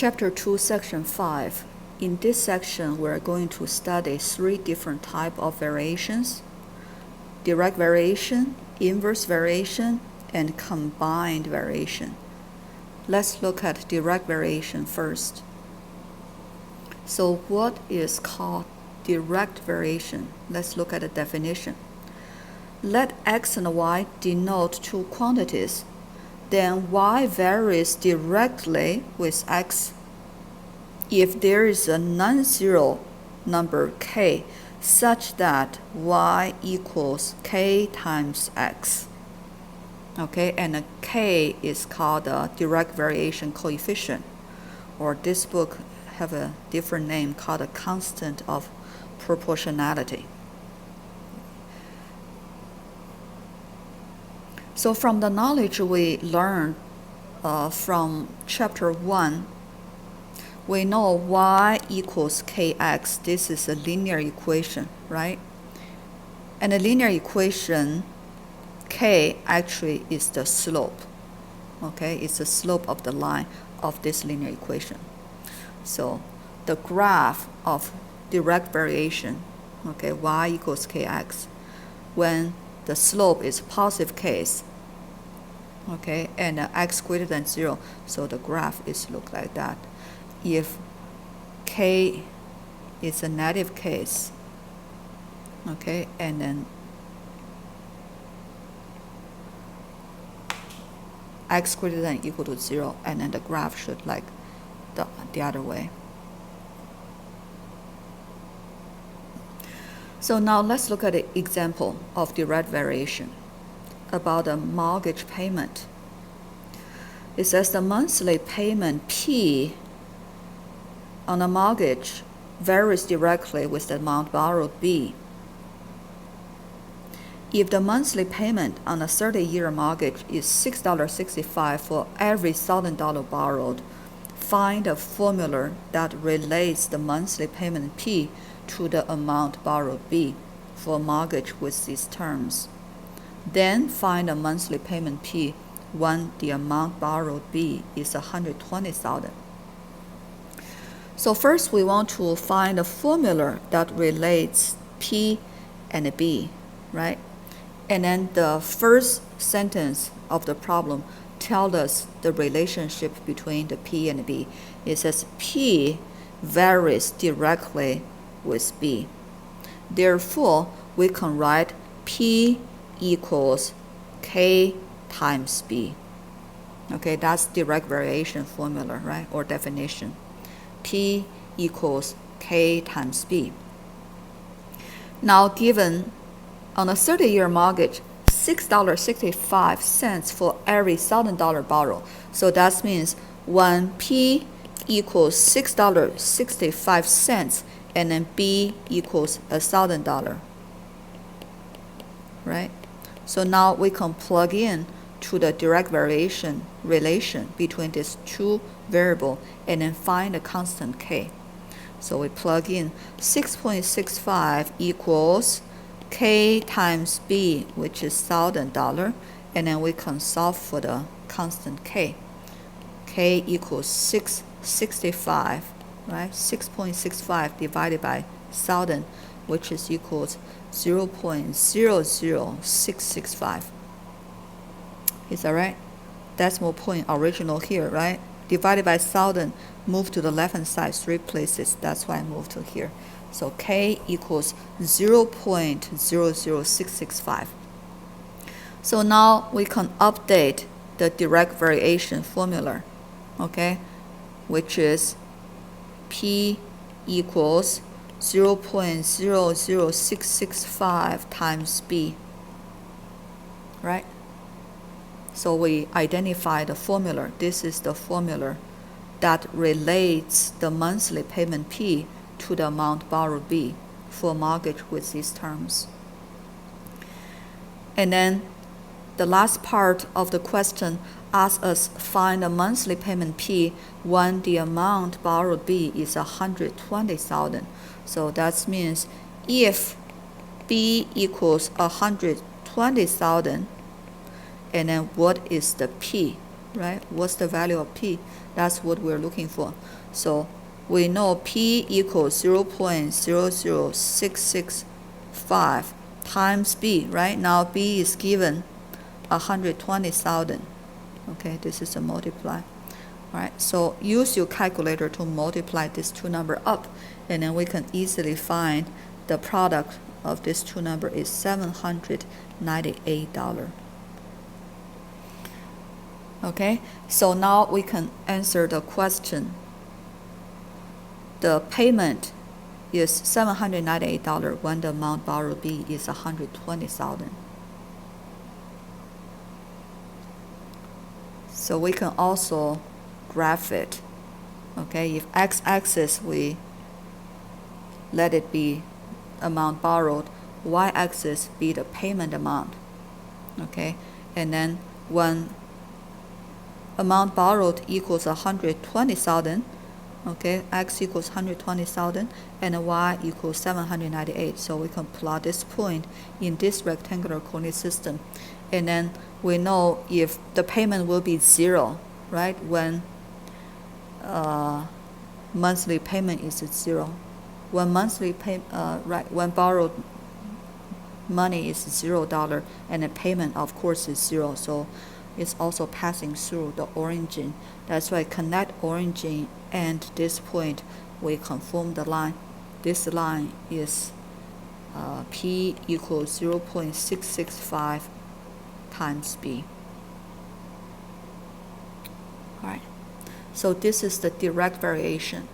Chapter 2, Section 5. In this section, we're going to study 3 different types of variations: direct variation, inverse variation, and combined variation. Let's look at direct variation first. So what is called direct variation? Let's look at the definition. Let x and y denote two quantities. Then y varies directly with x if there is a non-zero number k such that y equals k times x. Okay, and a k is called the direct variation coefficient, or this book have a different name called a constant of proportionality. So from the knowledge we learned from chapter 1, we know y equals kx. This is a linear equation, right? And a linear equation, k actually is the slope. Okay, it's the slope of the line of this linear equation. So the graph of direct variation, okay, y equals kx, when the slope is positive case, okay, and x greater than 0, so the graph is look like that. If k is a negative case, okay, and then x greater than or equal to 0, and then the graph should like the other way. So now let's look at an example of direct variation about a mortgage payment. It says the monthly payment P on a mortgage varies directly with the amount borrowed B. If the monthly payment on a 30-year mortgage is $6.65 for every $1,000 borrowed, find a formula that relates the monthly payment P to the amount borrowed B for a mortgage with these terms. Then find a monthly payment P when the amount borrowed B is $120,000. So first we want to find a formula that relates P and B, right? And then the first sentence of the problem tells us the relationship between the P and B. It says P varies directly with B. Therefore, we can write P equals K times B. Okay, that's direct variation formula, right, or definition. P equals K times B. Now given on a 30-year mortgage, $6.65 for every $1,000 borrowed. So that means when P equals $6.65 and then B equals $1,000, right? So now we can plug in to the direct variation relation between these two variables and then find a constant K. So we plug in 6.65 equals K times B, which is $1,000, and then we can solve for the constant K. K equals 665, right? 6.65 divided by 1,000, which is equals 0.00665. Is that right? Decimal point original here, right? Divided by 1,000, move to the left-hand side 3 places. That's why I moved to here. So K equals 0.00665. So now we can update the direct variation formula, okay, which is P equals 0.00665 times B, right? So we identify the formula. This is the formula that relates the monthly payment P to the amount borrowed B for mortgage with these terms. And then the last part of the question asks us find the monthly payment P when the amount borrowed B is $120,000. So that means if B equals $120,000, and then what is the P? right? What's the value of P? That's what we're looking for. So we know P equals 0.00665 times B, right? Now B is given 120,000. Okay, this is a multiply. All right, so use your calculator to multiply these two numbers up, and then we can easily find the product of these two numbers is $798. Okay, so now we can answer the question. The payment is $798 when the amount borrowed B is $120,000. So we can also graph it. Okay, if x-axis we let it be amount borrowed, y-axis be the payment amount. Okay, and then when amount borrowed equals 120,000, okay, x equals 120,000 and y equals 798. So we can plot this point in this rectangular coordinate system, and then we know if the payment will be 0, right, when monthly payment is 0. When monthly when borrowed money is $0 and the payment of course is 0, so it's also passing through the origin. That's why connect origin and this point, we conform the line. This line is P equals 0.665 times B. All right. So this is the direct variation.